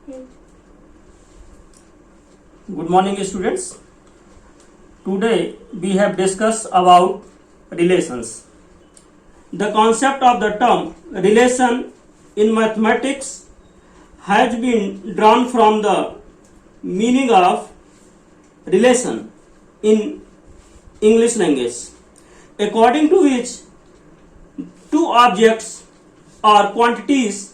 Good morning, students. Today we have discussed about relations. The concept of the term relation in mathematics has been drawn from the meaning of relation in English language, according to which two objects or quantities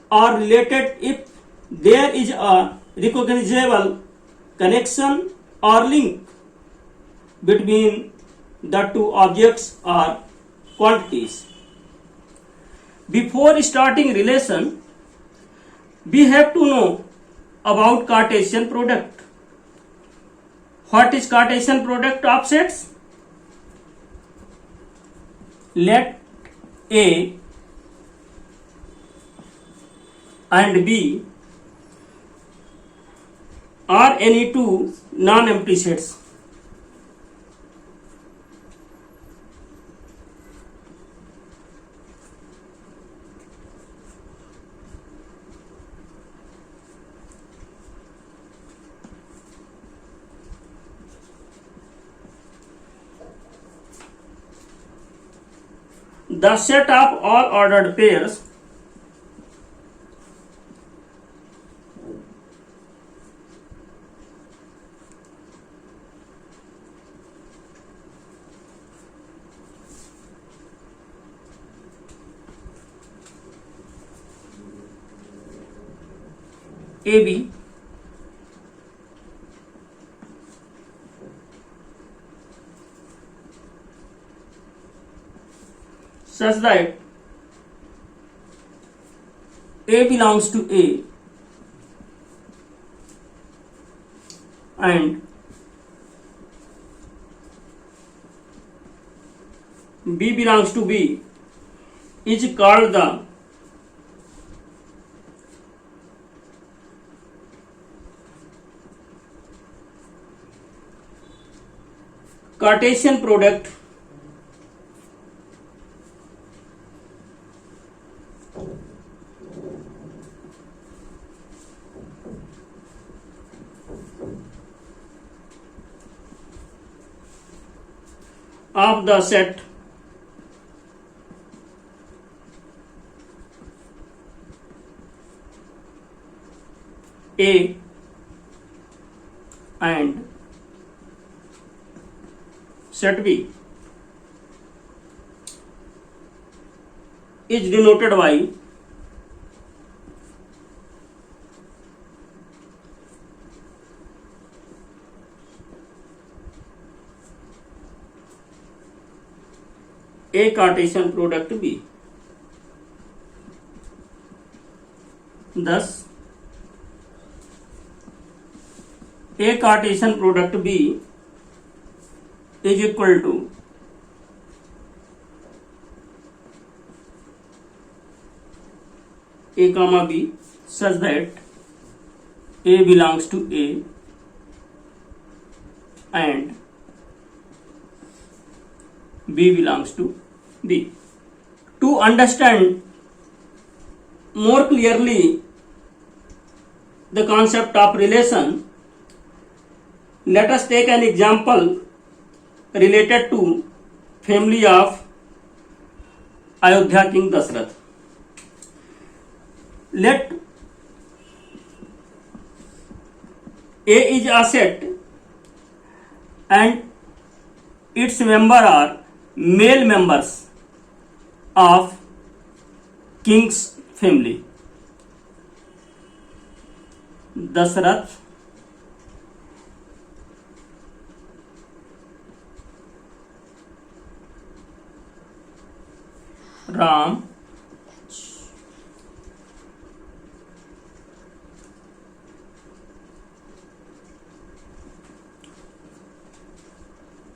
are related if there is a recognizable connection or link between the two objects or quantities. Before starting relation, we have to know about Cartesian product. What is Cartesian product of sets? Let A and B are any two non-empty sets. The set of all ordered pairs AB such that A belongs to A and B belongs to B is called the Cartesian product of the set A and set B is denoted by A Cartesian product B. Thus, A Cartesian product B is equal to A comma B such that A belongs to A and B belongs to B. To understand more clearly the concept of relation, let us take an example related to family of Ayodhya King Dashrath. Let A is a set and its members are male members of king's family. Dashrath, Ram,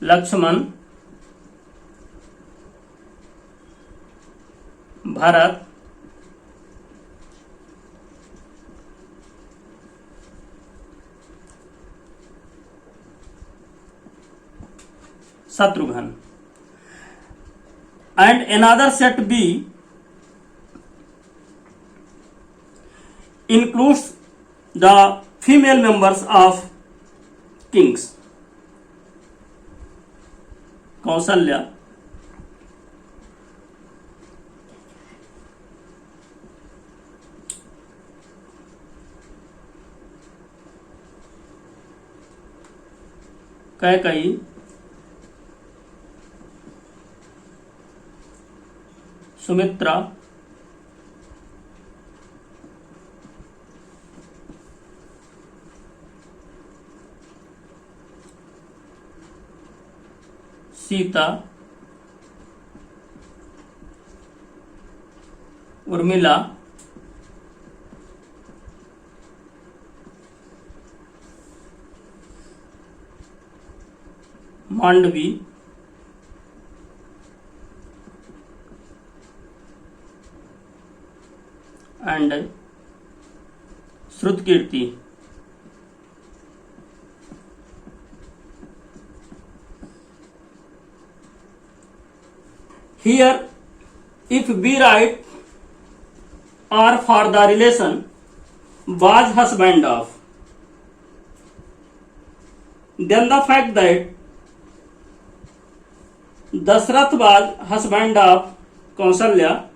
Lakshman, Bharat, Shatrughan, and another set B includes the female members of kings. Kaushalya Kaikeyi Sumitra Sita Urmila Mandvi and Shrutakirti. Here, if we write R for the relation was husband of, then the fact that Dashrath was husband of Kausalya,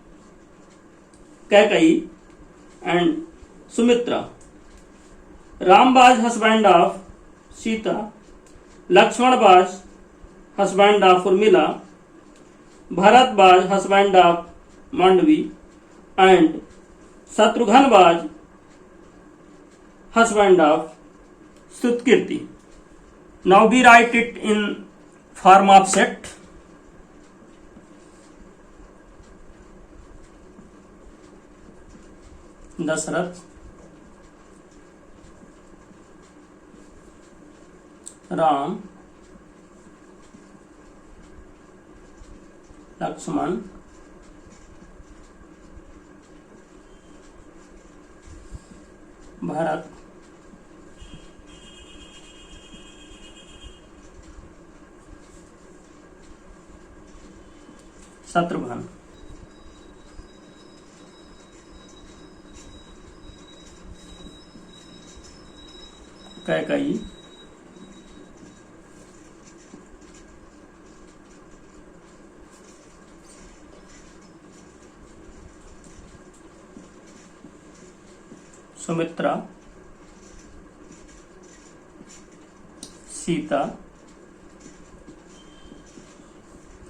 Kaikeyi and Sumitra. Ram was husband of Sita. Lakshman was husband of Urmila. Bharat was husband of Mandvi. And Shatrughan was husband of Shrutkirti. Now we write it in form of set. Dasharath Ram Lakshman Bharat Shatrughan. Kaikeyi Sumitra Sita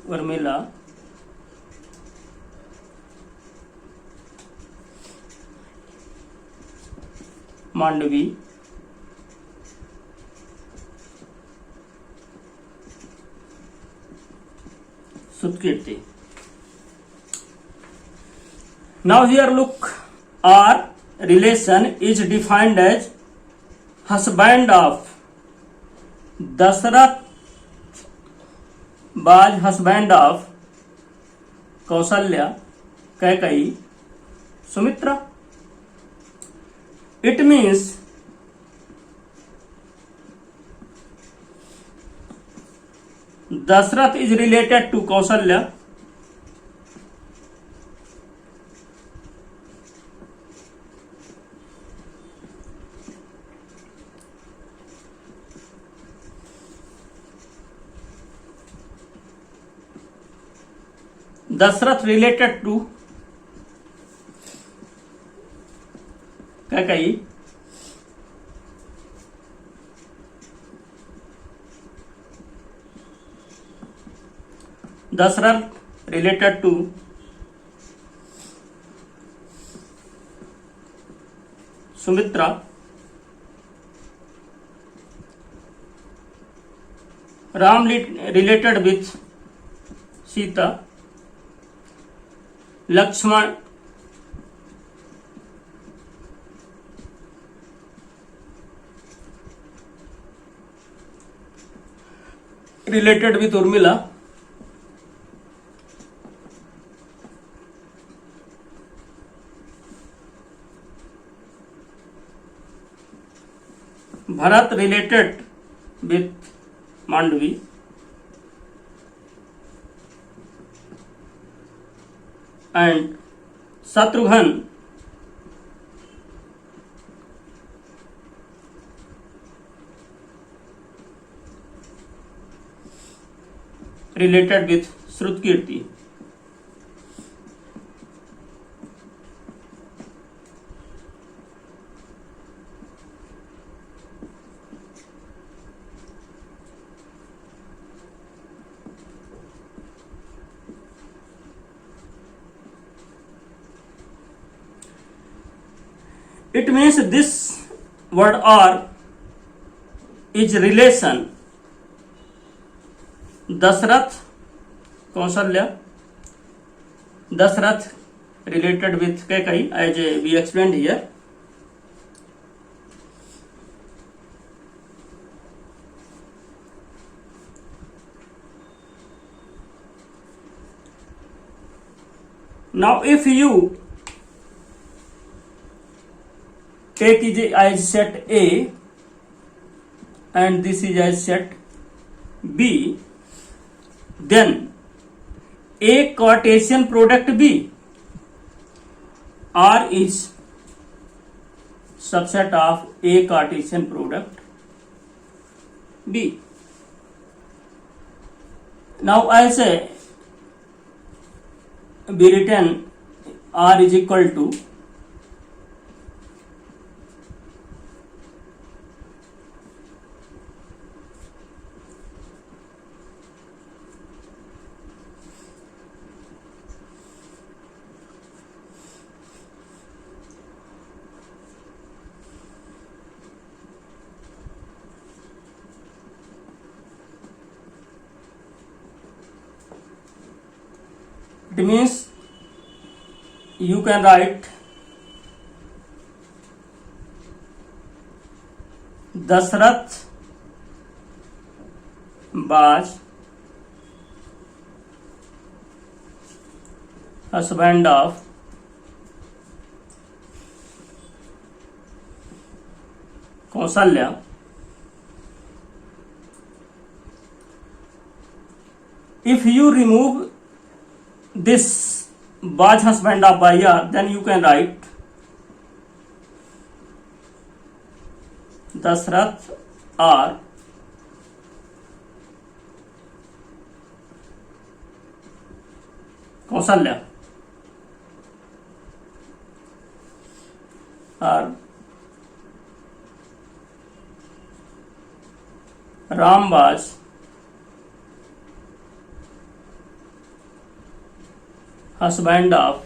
Urmila Mandvi Shrutkirti. Now here look, our relation is defined as husband of. Dashrath was husband of Kausalya, Kaikeyi, Sumitra. It means Dashrath is related to Kausalya. Dashrath related to Kaikeyi. Dashrath related to Sumitra. Ram related with Sita. Lakshman related with Urmila. Bharat related with Mandvi. And Shatrughan related with Shrutkirti. It means this word or is relation Dashrath, Kausalya, Dashrath related with Kaikai, as we explained here. Now if you take it as set A and this is as set B, then A Cartesian product B, R is subset of A Cartesian product B. Now as be written R is equal to it means you can write Dashrath was husband of Kausalya. If you remove this was husband of by R, then you can write Dashrath or Kausalya or Ram was husband of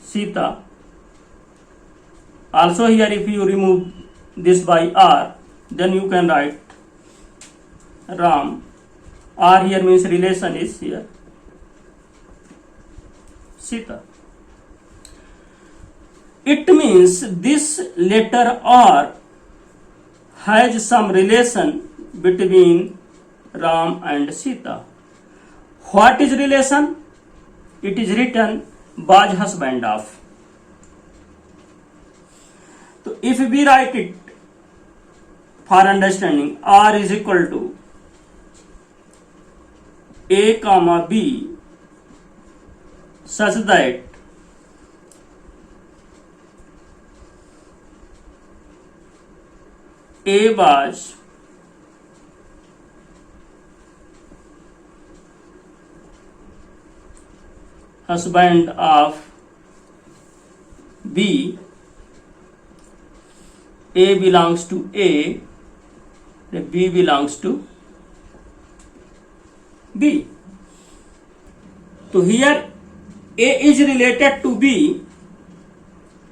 Sita. Also here if you remove this by R, then you can write Ram. R here means relation is here Sita. It means this letter R has some relation between Ram and Sita. What is relation? It is written was husband of. So if we write it for understanding, R is equal to A comma B such that A was husband of B, A belongs to A, B belongs to B. So here A is related to B,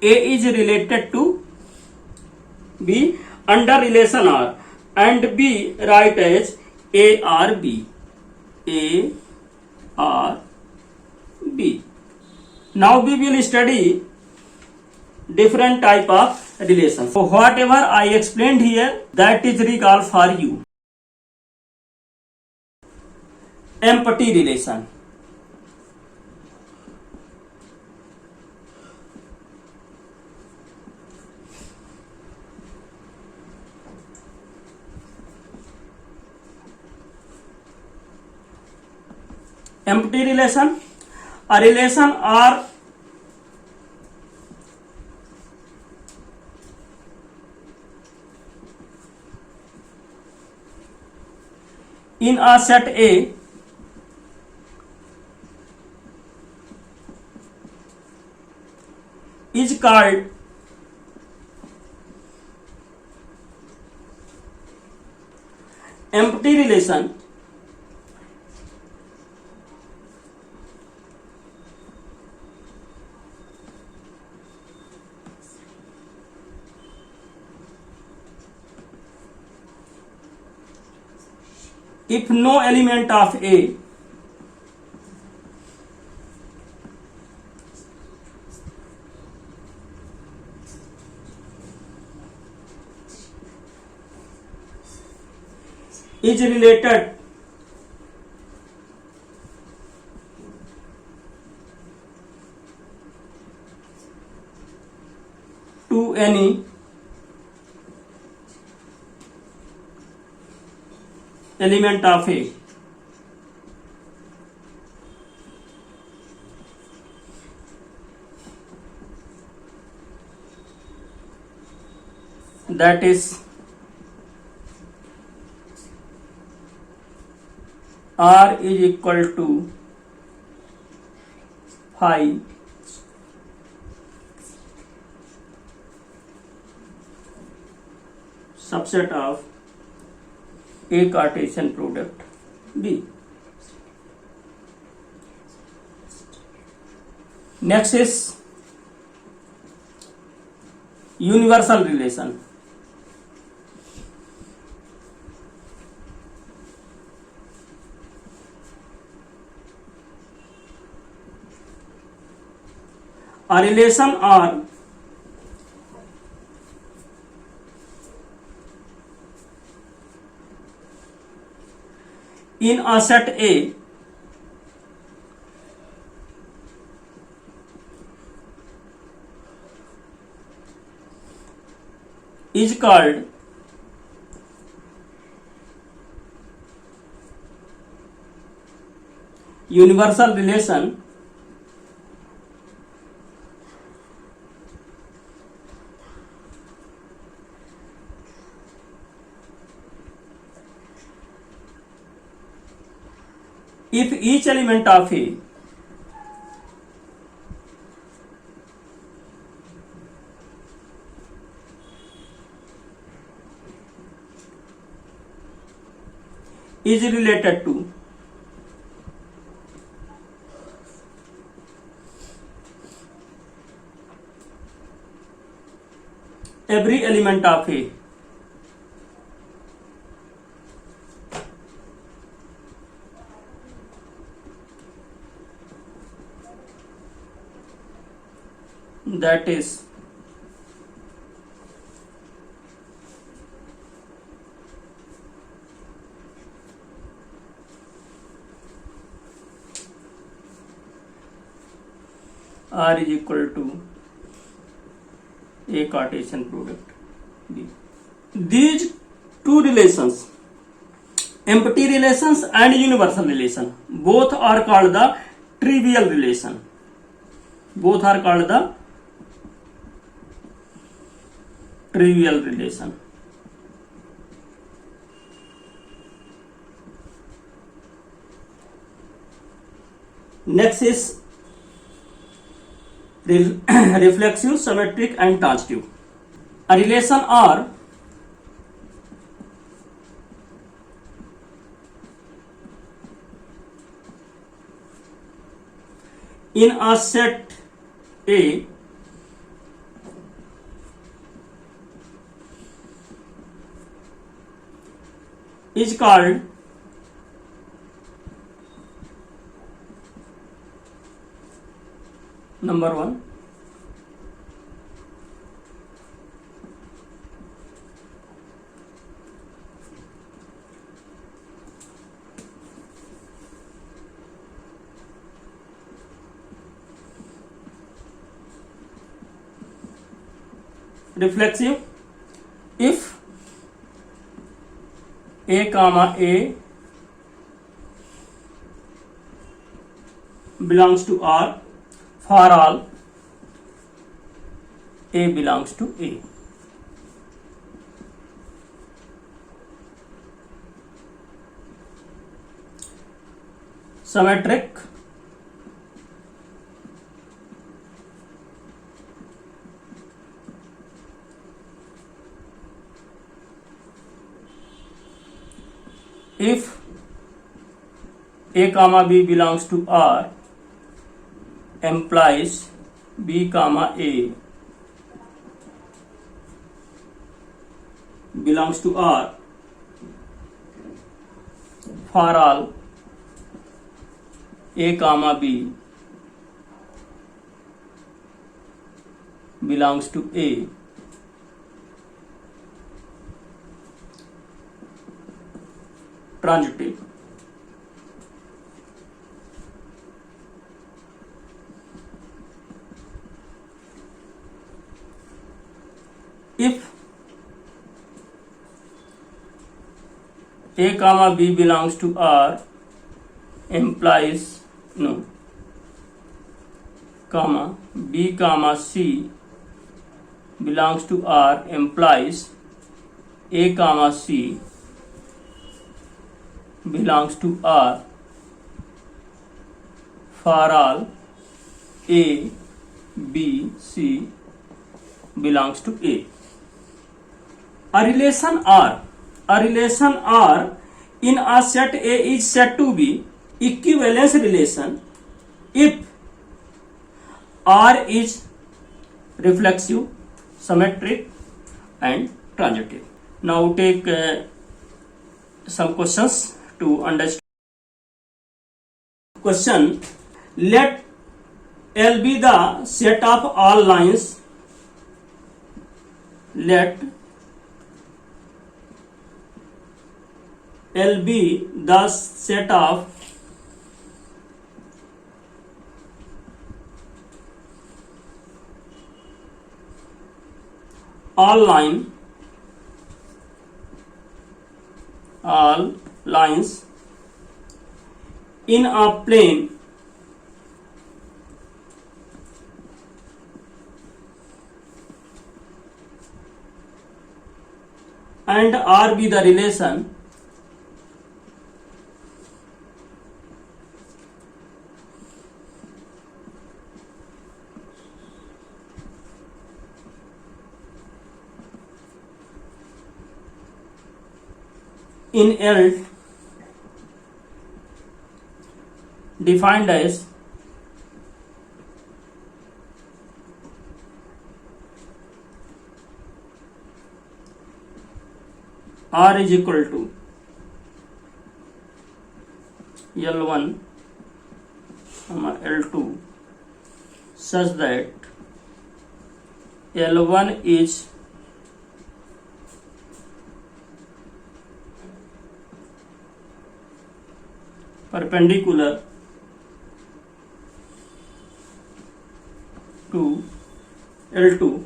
A is related to B under relation R, and B write as A R B, A R B. Now we will study different type of relations. So whatever I explained here, that is recall for you. Empty relation. Empty relation. A relation are in a set A is called empty relation if no element of A is related to any element of A, that is R is equal to phi subset of A Cartesian product B. Next is universal relation. A relation R in a set A is called universal relation if each element of A is related to every element of A, that is R is equal to A Cartesian product B. These two relations, empty relations and universal relation, both are called the trivial relation. Both are called the trivial relation. Next is reflexive, symmetric and transitive. A relation R in a set A is called number one reflexive if A comma A belongs to R for all A belongs to A. symmetric if a comma b belongs to R implies b comma a belongs to R for all a comma b belongs to A. Transitive. If A comma B belongs to R implies comma B comma C belongs to R implies A comma C belongs to R for all A, B, C belongs to A. A relation R in a set A is said to be equivalence relation if R is reflexive, symmetric and transitive. Now take some questions to understand. Question: let L be the set of all lines. Let L be the set of all lines in a plane and R be the relation in L defined as R is equal to L1 L2 such that L1 is perpendicular to L2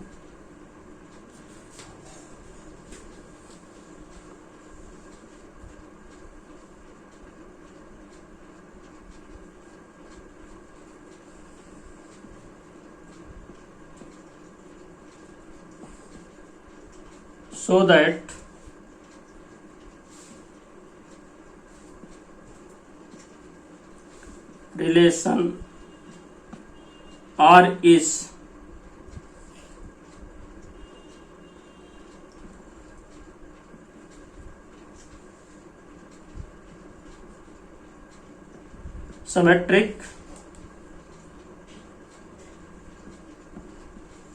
so that relation R is symmetric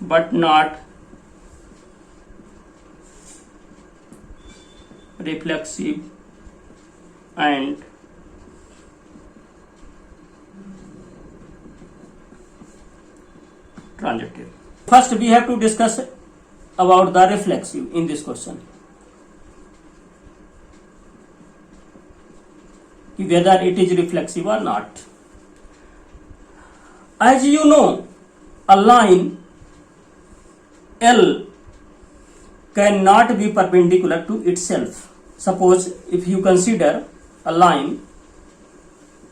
but not reflexive and transitive. First we have to discuss about the reflexive in this question, whether it is reflexive or not. As you know, a line L cannot be perpendicular to itself. Suppose if you consider a line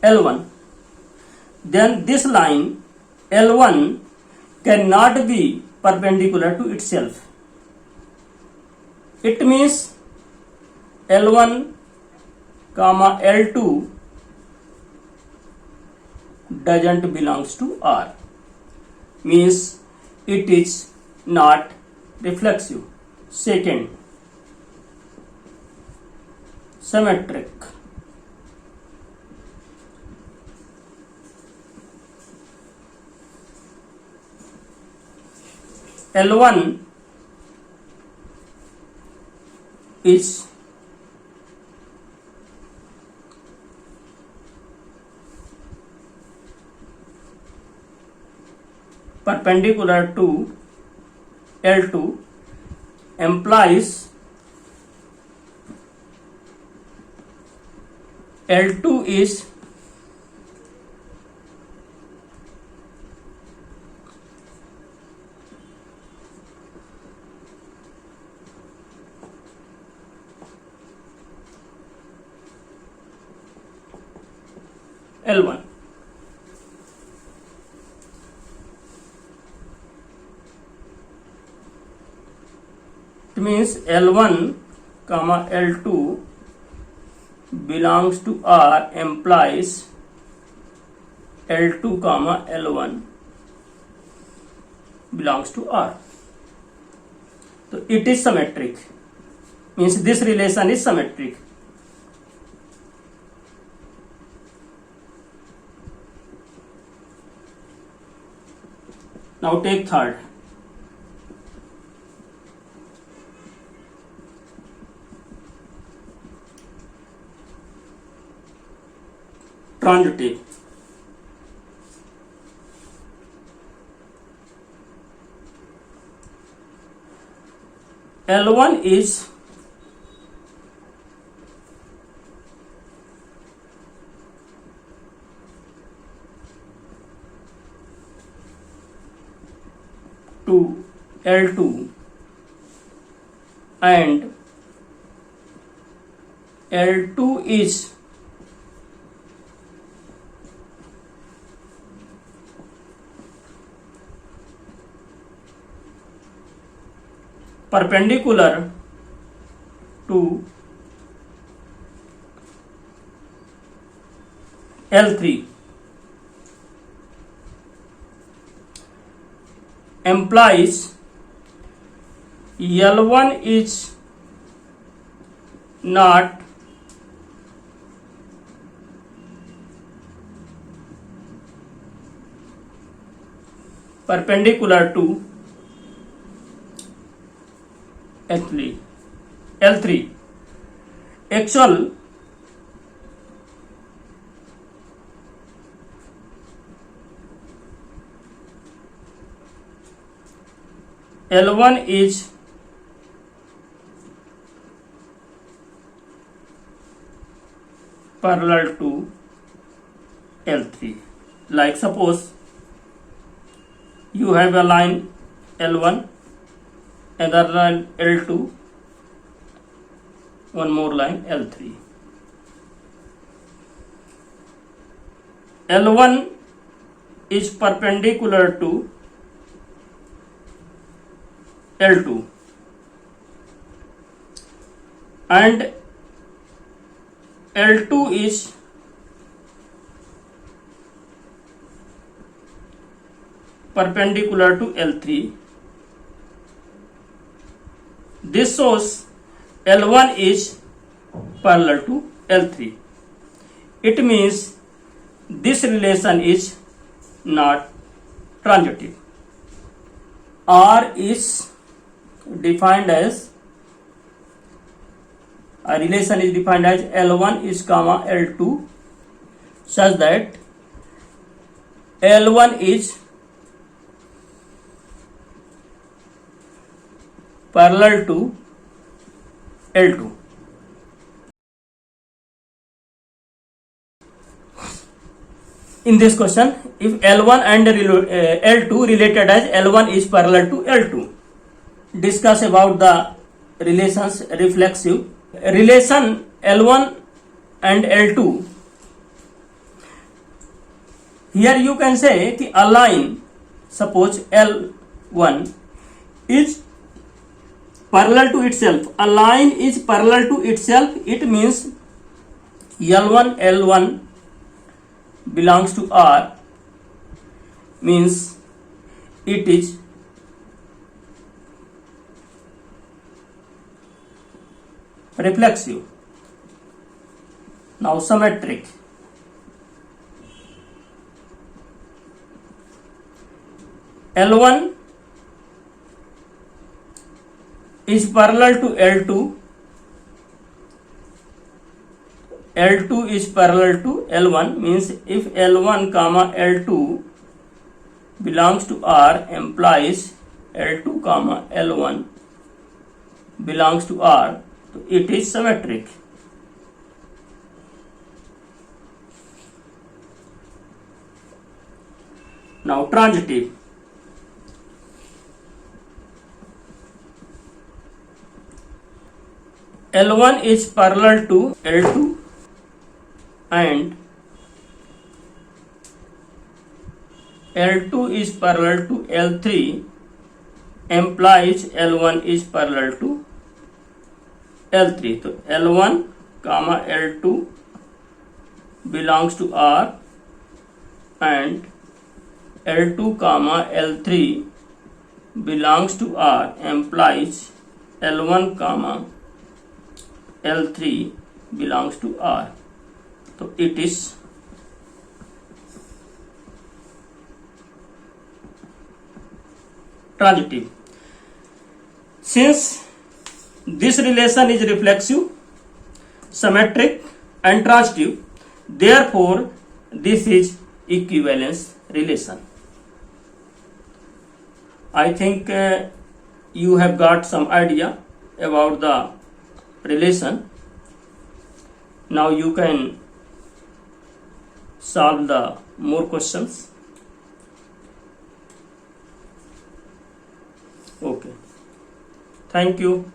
L1, then this line L1 cannot be perpendicular to itself. It means L1 comma L2 doesn't belongs to R, means it is not reflexive. Second, symmetric. L1 is perpendicular to L2 implies L2 is L1. It means L1 comma L2 belongs to R implies L2 comma L1 belongs to R. So it is symmetric, means this relation is symmetric. Now take third. Transitive. L1 is to L2 and L2 is perpendicular to L3 implies L1 is not perpendicular to L3. Actual L1 is parallel to L3. Like suppose you have a line L1, another line L2, one more line L3. L1 is perpendicular to L2 and L2 is perpendicular to L3. This shows L1 is parallel to L3. It means this relation is not transitive. R is defined as a relation is defined as L1 is comma L2 such that L1 is parallel to L2. In this question, if L1 and L2 related as L1 is parallel to L2, discuss about the relations reflexive. Relation L1 and L2. Here you can say कि a line, suppose L1 is parallel to itself. A line is parallel to itself. It means L1 belongs to R means it is reflexive. Now symmetric. L1 is parallel to L2. L2 is parallel to L1 means if L1 comma L2 belongs to R implies L2 comma L1 belongs to R, so it is symmetric. Now transitive. L1 is parallel to L2 and L2 is parallel to L3 implies L1 is parallel to L3. So L1 comma L2 belongs to R and L2 comma L3 belongs to R implies L1 comma L3 belongs to R. So it is transitive. Since this relation is reflexive, symmetric and transitive, therefore this is equivalence relation. I think you have got some idea about the relation. Now you can solve the more questions. Okay, thank you.